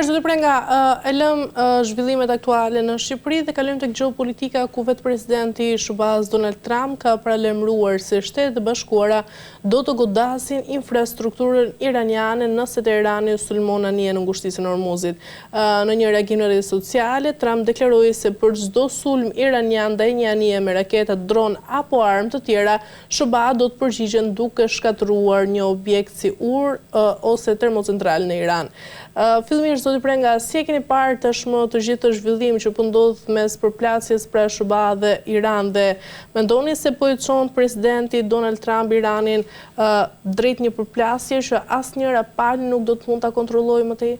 Mirë, zoti Prenga, e lëm zhvillimet aktuale në Shqipëri dhe kalojmë tek gjeopolitika ku vetë presidenti Shubaz Donald Trump ka paralajmëruar se Shtetet e Bashkuara do të godasin infrastrukturën iraniane nëse Teherani sulmon anije në ngushtisën e Hormuzit. Në një reagim në rrjetet sociale, Trump deklaroi se për çdo sulm iranian ndaj një anije me raketa, dron apo armë të tjera, SBA do të përgjigjen duke shkatëruar një objekt si ose termocentral në Iran. Fillimisht, zoti Prenga, si e keni parë tashmë të gjithë të zhvillim që po ndodh mes përplasjes pra SBA dhe Iran, dhe mendoni se po i çon presidenti Donald Trump Iranin drejt një përplasje që asnjëra palë nuk do të mund ta kontrollojë më tej?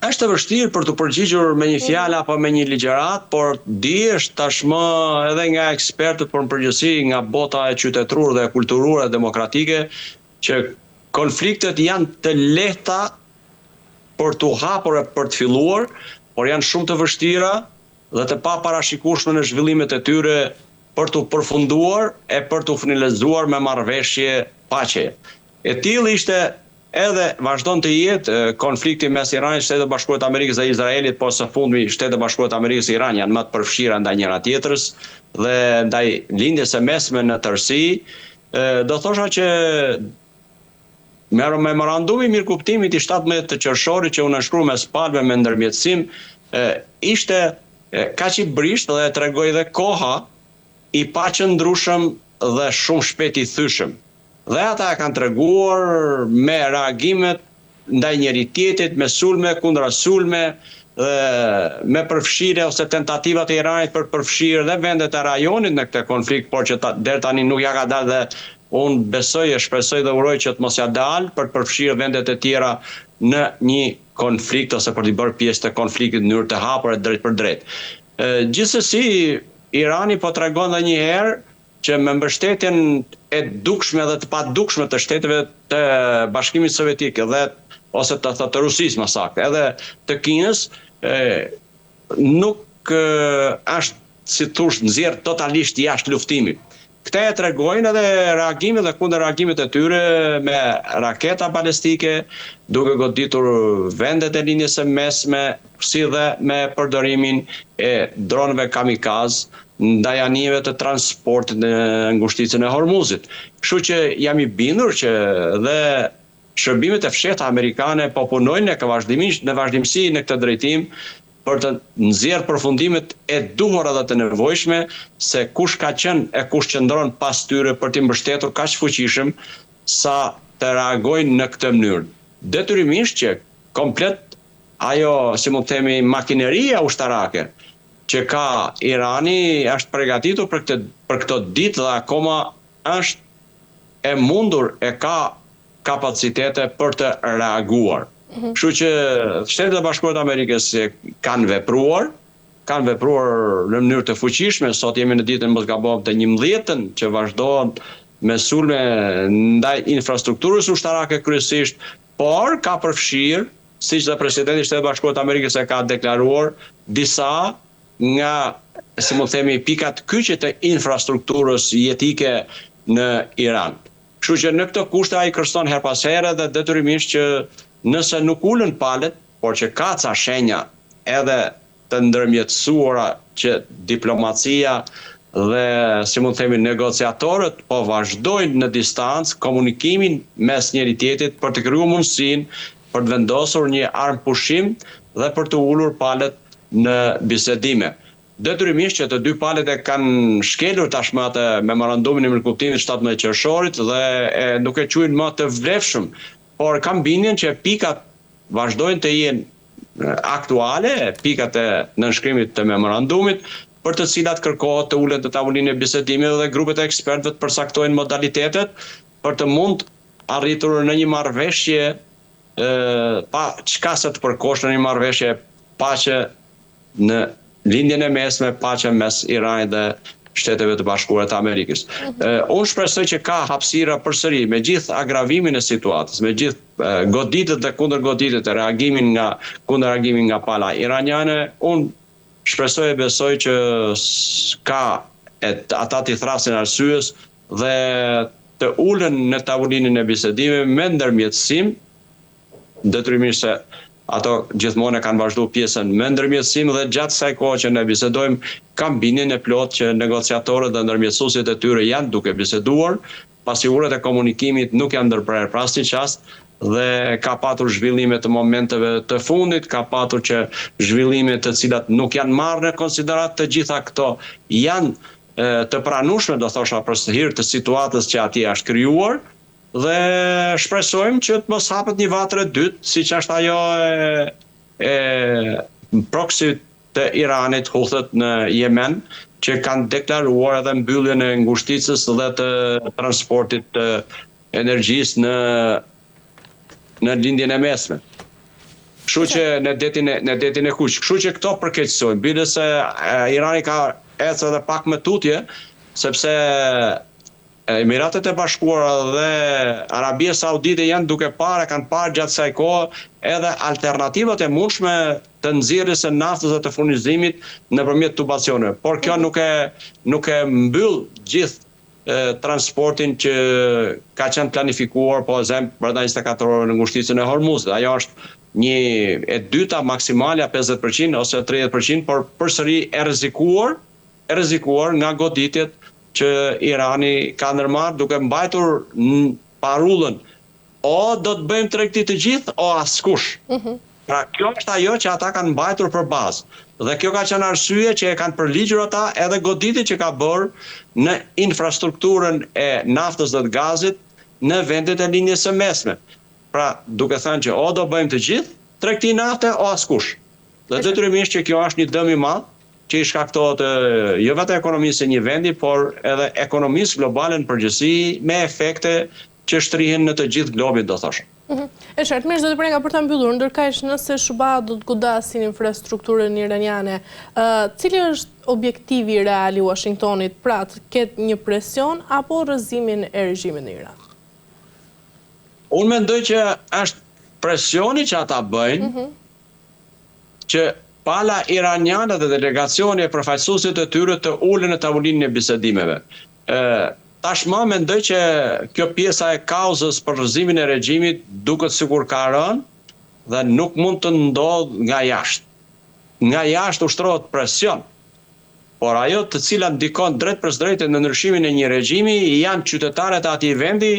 Është e vështirë për të përgjigjur me një fjalë apo me një ligjërat, por dihesh tashmë edhe nga ekspertët, por në përgjithësi nga bota e qytetërore dhe kulturore demokratike, që konfliktet janë të lehta për të hapur e për të filluar, por janë shumë të vështira dhe të paparashikueshme në zhvillimet e tyre për të përfunduar e për të finalizuar me marrëveshje paqe. E tillë ishte edhe vazhdon të jetë konflikti mes Iranit, Shtetet e Bashkuara të Amerikës dhe Izraelit, por së fundmi Shtetet e Bashkuara të Amerikës dhe Iran janë më të përfshira ndaj njëra tjetrës dhe ndaj lindjes së mesme në tërësi. Do thosha që memorandumi i mirëkuptimit i 17 të qershorit që u nënshkrua mes palëve me ndërmjetësim ishte kaq i brisht dhe tregoi dhe koha i paqëndrueshëm dhe shumë shpejt i thyeshëm. Dhe ata kanë treguar me reagimet ndaj njëri tjetrit, me sulme kundra sulme, dhe me përfshirje ose tentativat e Iranit për përfshirë dhe vendet e rajonit në këtë konflikt, por që deri tani nuk ja ka dalë, dhe unë besoj e shpresoj dhe uroj që të mos ja dalë për të përfshirë vendet e tjera në një konflikt ose për të bërë pjesë të konfliktit në mënyrë të hapur e drejt për drejt. Gjithsesi, Irani po tregon edhe një herë që me mbështetjen e dukshme dhe të padukshme të shteteve të Bashkimit Sovjetik ose të Rusisë më saktë, edhe të Kinës, nuk është si thosh nxjerr totalisht jashtë luftimit. Këta e tregojnë edhe reagimet dhe kundërreagimet e tyre me raketa balistike, duke goditur vendet e linjës së mesme, si dhe me përdorimin e dronëve kamikaz ndaj anijeve të transportit në ngushticën e Hormuzit. Kështu që jam i bindur që dhe shërbimet e fshehta amerikane po punojnë në vazhdimsi në këtë drejtim për të nxjerrë përfundimet e duhura dhe të nevojshme, se kush ka qenë e kush qëndron pas tyre për t'i mbështetur kaq fuqishëm sa të reagojnë në këtë mënyrë. Detyrimisht që komplet ajo, si mund të themi, makineria ushtarake që ka Irani është përgatitur për këto ditë dhe akoma është e mundur, e ka kapacitete për të reaguar. Kështu që Shtetet e Bashkuara të Amerikës kanë vepruar në mënyrë të fuqishme. Sot jemi në ditën mos gabojmë të 11-ën që vazhdohen me sulme ndaj infrastrukturës ushtarake kryesisht, por ka përfshirë, siç dhe presidenti i Shtetit e Bashkuara të Amerikës e ka deklaruar, disa nga, si mund themi, pikat kyçe të infrastrukturës jetike në Iran. Kështu që në këtë kushte ai kërcënon her pas here dhe detyrimisht që nëse nuk ulën palët, por që ka ca shenja edhe të ndërmjetësuara që diplomacia dhe, si mund të themi, negociatorët po vazhdojnë në distancë komunikimin mes njëri tjetrit për të krijuar mundësinë për të vendosur një armë pushim dhe për të ulur palët në bisedime. Detyrimisht që të dy palët e kanë shkelur tashmë atë memorandumin e mirëkuptimit 17 qershorit dhe nuk e quajnë më të vlefshëm, por kam bindjen që pikat vazhdojnë të jenë aktuale, pikat e nënshkrimit të memorandumit, për të cilat kërkohet të ulet në tavolinë e bisedimit dhe grupet e ekspertëve të përcaktojnë modalitetet për të mund arritur në një marrëveshje pa çka se të përkohshme, në një marrëveshje paqe në lindjen e mesme, paqe mes Iranit dhe Shteteve të Bashkuara të Amerikës. Unë shpresoj që ka hapësira përsëri, me gjithë agravimin e situatës, me gjithë goditjet dhe kundërgoditjet e kundërreagimin nga pala iraniane, unë shpresoj e besoj që ka ata t'i thrasin arsyes dhe të ulen në tavolinën e bisedimeve me ndërmjetësim detyrimisht se ato gjithmonë e kanë vazhdu pjesën me ndërmjetësim dhe gjatë kësaj kohe që ne bisedojmë, kam bindjen e plot që negociatorët dhe ndërmjetësuesit e tyre janë duke biseduar, pasi uret e komunikimit nuk janë ndërprerë për asnjë çast dhe ka patur zhvillime të momenteve të fundit, ka patur që zhvillime të cilat nuk janë marrë në konsiderat, të gjitha këto janë të pranueshme, do thosha, për hir të situatës që atje është krijuar, dhe shpresojmë që të mos hapet një vatër e dytë, siç është ajo e proxy të Iranit, Houthët në Yemen, që kanë deklaruar edhe mbylljen e ngushticës dhe të transportit të energjisë në lindjen e mesme. Kështu që në detin e Kuq. Kështu që këto përkeqësojnë. Bile se Irani ka ecë edhe pak me tutje, sepse Emiratet e Bashkuara dhe Arabia Saudite janë duke kanë parë gjatë kësaj kohe edhe alternativat e mundshme të nxjerrjes së naftës dhe të furnizimit nëpërmjet tubacioneve. Por kjo nuk e mbyll gjithë transportin që ka qenë planifikuar, po brenda 24 orëve në ngushticën e Hormuzit. Ajo është një e dyta maksimale 50% ose 30%, por përsëri e rrezikuar nga goditjet që Irani ka ndërmarrë duke mbajtur parullën o do të bëjmë tregti të gjithë o askush. Pra kjo është ajo që ata kanë mbajtur për bazë. Dhe kjo ka qenë arsye që e kanë përligjur ata edhe goditjet që ka bërë në infrastrukturën e naftës dhe të gazit në vendet e linjës së mesme. Pra duke thënë që o do bëjmë të gjithë tregti nafte o askush. Dhe detyrimisht që kjo është një dëm i madh që i shkaktohet jo vetëm ekonomisë së një vendi, por edhe ekonomisë globale në përgjithësi me efekte që shtrihen në të gjithë globin, do thosh. E qartë, mirë, do të prenga për ta mbyllur, ndërkaq nëse Shuba do të godasin infrastrukturën iraniane, cili është objektivi real i Washingtonit, pra të ketë një presion apo rrëzimin e regjimit në Iran? Unë mendoj që është presioni që ata bëjnë, që pala iraniane dhe delegacioni e përfaqësuesit e tyre të ulen në tavolinën e bisedimeve. Tashmë mendoj që kjo pjesa e kauzës për rrëzimin e regjimit duket sikur ka rënë dhe nuk mund të ndodhë nga jashtë. Nga jashtë ushtrohet presion, por ajo të cilat ndikon drejt për drejt në ndryshimin e një regjimi janë qytetarët e atij vendi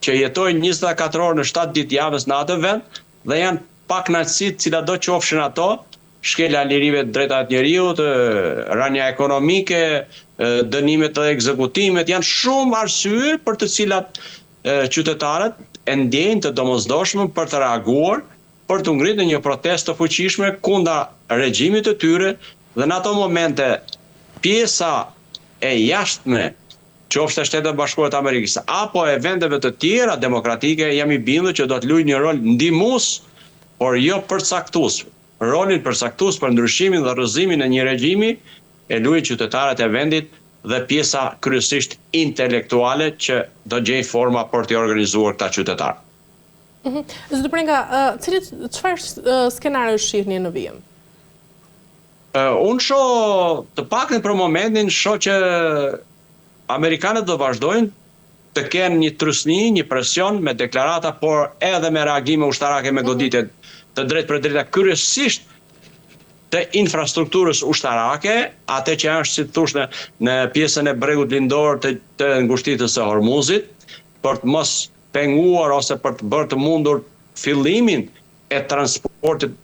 që jetojnë 24 orë në 7 ditë javës në atë vend dhe janë pakënaqësitë cilat do qofshin ato, shkelja e lirive të drejtat njeriut, rënja ekonomike, dënimet dhe ekzekutimet, janë shumë arsye për të cilat qytetarët e ndjejnë të domosdoshmën për të reaguar, për të ngritur një protestë të fuqishme kundër regjimit të tyre dhe në ato momente pjesa e jashtme, qoftë Shtetet e Bashkuara të Amerikës apo e vendeve të tjera demokratike, jam i bindur që do të luajë një rol ndihmues, por jo përcaktues. Rolin përcaktues për ndryshimin dhe rrëzimin e një regjimi e luajnë qytetarët e vendit dhe pjesa kryesisht intelektuale që do gjejnë forma për të organizuar këta qytetarë. Zoti Prenga, çfarë skenare shihni në vijim? Unë shoh të paktën për momentin shoh që amerikanët do vazhdojnë të kenë një trysni, një presion me deklarata, por edhe me reagime ushtarake me goditje të drejt për drejta kryesisht të infrastrukturës ushtarake, atë që është, si thosh, në pjesën e bregut lindor të ngushticës së Hormuzit, për të mos penguar ose për të bërë të mundur fillimin e transportit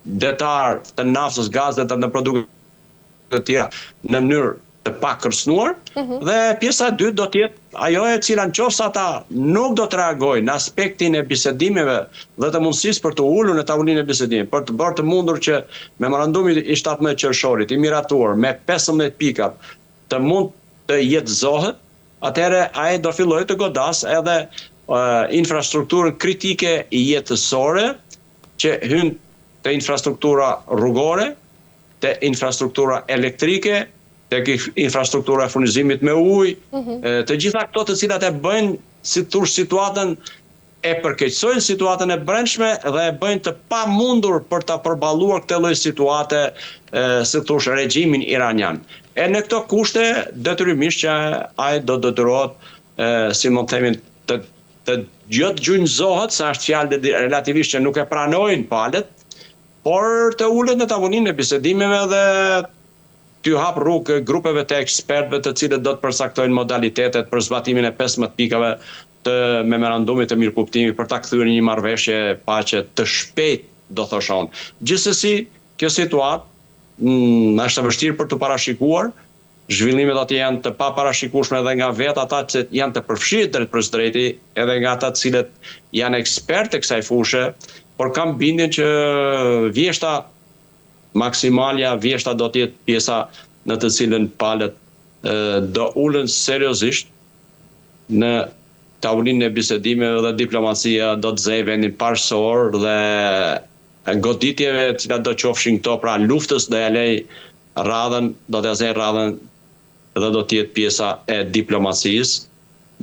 detar të naftës, gazet dhe në produkte të tjera në mënyrë të pakërsnuar, dhe pjesa e dytë do të jetë ajo e cila nëse ata nuk do të reagojnë në aspektin e bisedimeve dhe të mundësisë për të ulur në tavolinë e bisedimit, për të bërë të mundur që memorandumi i 17 qershorit i miratuar me 15 pika të mund të jetëzohet, atëherë ai do fillojë të godas edhe infrastrukturën kritike jetësore që hyn te infrastruktura rrugore, te infrastruktura elektrike, tek infrastruktura e furnizimit me ujë, të gjitha këto të cilat e bëjnë si thosh situatën e përkeqësojnë situatën e brendshme dhe e bëjnë të pamundur për ta përballuar këtë lloj situate si thosh regjimin iranian. E në këto kushte detyrimisht që ai do detyrohet si mund të themi të të gjithë gjunjëzohet, sa është fjalë relativisht që nuk e pranojnë palët, por të ulet në tavolinë e bisedimeve dhe t'ju hap rrugë grupeve të ekspertëve të cilët do të përcaktojnë modalitetet për zbatimin e 15 pikave të memorandumit të mirëkuptimit për ta kthyer një marrëveshje paqe të shpejtë, do thosha unë. Gjithsesi, kjo situatë është e vështirë për të parashikuar. Zhvillimet aty janë të paparashikueshme edhe nga vetë ata që janë të përfshirë drejt për drejti, edhe nga ata të cilët janë ekspertë e kësaj fushë, por kam bindjen që vjeshta maksimalja, vjeshta do të jetë pjesa në të cilën palët do ulen seriozisht në tavolinë e bisedimeve dhe diplomacia do të zejë vendin parësor dhe goditjeve të cilat do qofshin këto, pra luftës do ja lej radhën, do t'ja zej radhën dhe do të jetë pjesa e diplomacisë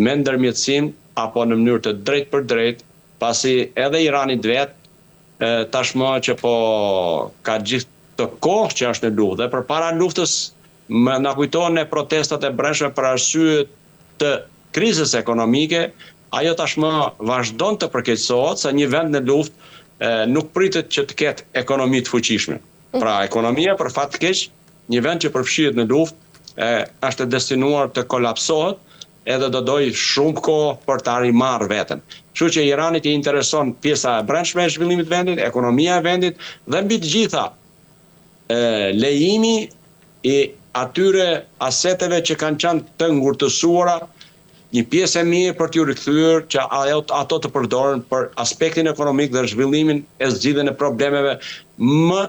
me ndërmjetësim apo në mënyrë të drejtë për drejtë, pasi edhe Irani vetë tashmë që po ka gjithë të kohë që është në luftë dhe përpara luftës na kujtohen protestat e brendshme për arsye të krizës ekonomike, ajo tashmë vazhdon të përkeqësohet se një vend në luftë nuk pritet që të ketë ekonomi të fuqishme. Pra ekonomia për fat të keq, një vend që përfshihet në luftë është destinuar të kolapsohet edhe do dojë shumë kohë për të arrimarrë veten. Kështu që Iranit i intereson pjesa e brendshme e zhvillimit të vendit, ekonomia e vendit dhe mbi të gjitha lejimi i atyre aseteve që kanë qenë të ngurtësuara, një pjesë e mirë për t'ju rikthyer që ato të përdoren për aspektin ekonomik dhe zhvillimin e zgjidhjen e problemeve më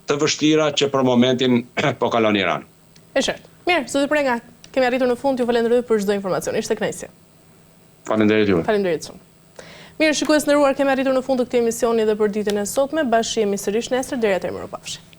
të vështira që për momentin po kalon Irani. E qartë. Mirë, zoti Prenga, kemi arritur në fund, ju falenderoj për çdo informacion. Ishte kënaqësi. Faleminderit juve. Faleminderit shumë. Mirë, shikues nderuar, kemi arritur në fund të këtij emisioni dhe për ditën e sotme, bashkë jemi sërish nesër deri atëherë mirupafshi.